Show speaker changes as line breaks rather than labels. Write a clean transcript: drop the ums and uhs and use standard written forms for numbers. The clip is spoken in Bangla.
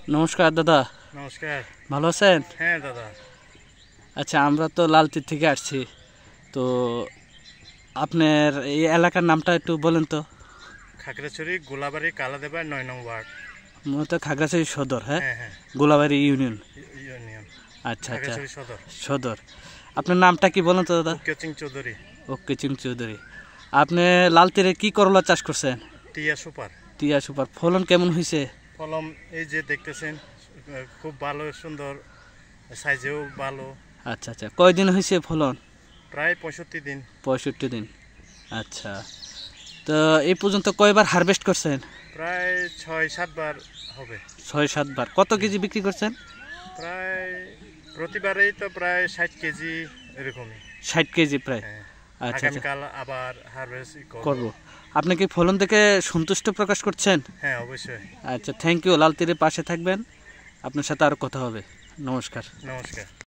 নমস্কার দাদা।
নমস্কার।
ভালো আছেন?
হ্যাঁ দাদা।
আচ্ছা, আমরা তো লালতির থেকে আসছি, তো আপনার এই এলাকার নামটা একটু বলেন তো।
খাগড়াছড়ি, গোলাবাড়ি, কালাদেবা, ৯ নং ওয়ার্ড।
মূলত খাগড়াছড়ি সদর। হ্যাঁ,
হ্যাঁ হ্যাঁ,
গোলাবাড়ি ইউনিয়ন।
ইউনিয়ন।
আচ্ছা আচ্ছা,
খাগড়াছড়ি সদর।
সদর। আপনার নামটা কি বলেন তো দাদা?
উকিয়াচিং চৌধুরী।
ওকে চৌধুরী। আপনি লালতিরে কি করলা চাষ করছেন?
টিয়া সুপার।
টিয়া সুপার। ফলন কেমন হয়েছে?
ফলন এই যে দেখতেছেন, খুব ভালো, সুন্দর, সাইজেও ভালো।
আচ্ছা আচ্ছা, কয়দিন হয়েছে ফলন?
প্রায় 65 দিন।
65 দিন। আচ্ছা, তো এই পর্যন্ত কয়বার হারভেস্ট করছেন?
প্রায় 6-7 বার হবে।
6-7 বার। কত কেজি বিক্রি করছেন?
প্রায় প্রতিবারেই তো প্রায় 60 কেজি এরকমই।
60 কেজি প্রায়।
হ্যাঁ,
আচ্ছা আচ্ছা,
আগামীকাল আবার হারভেস্ট
করব। আপনি কি ফলন দেখে সন্তুষ্ট প্রকাশ করছেন?
হ্যাঁ অবশ্যই।
আচ্ছা, থ্যাংক ইউ। লালতিরের পাশে থাকবেন, আপনার সাথে আরও কথা হবে। নমস্কার।
নমস্কার।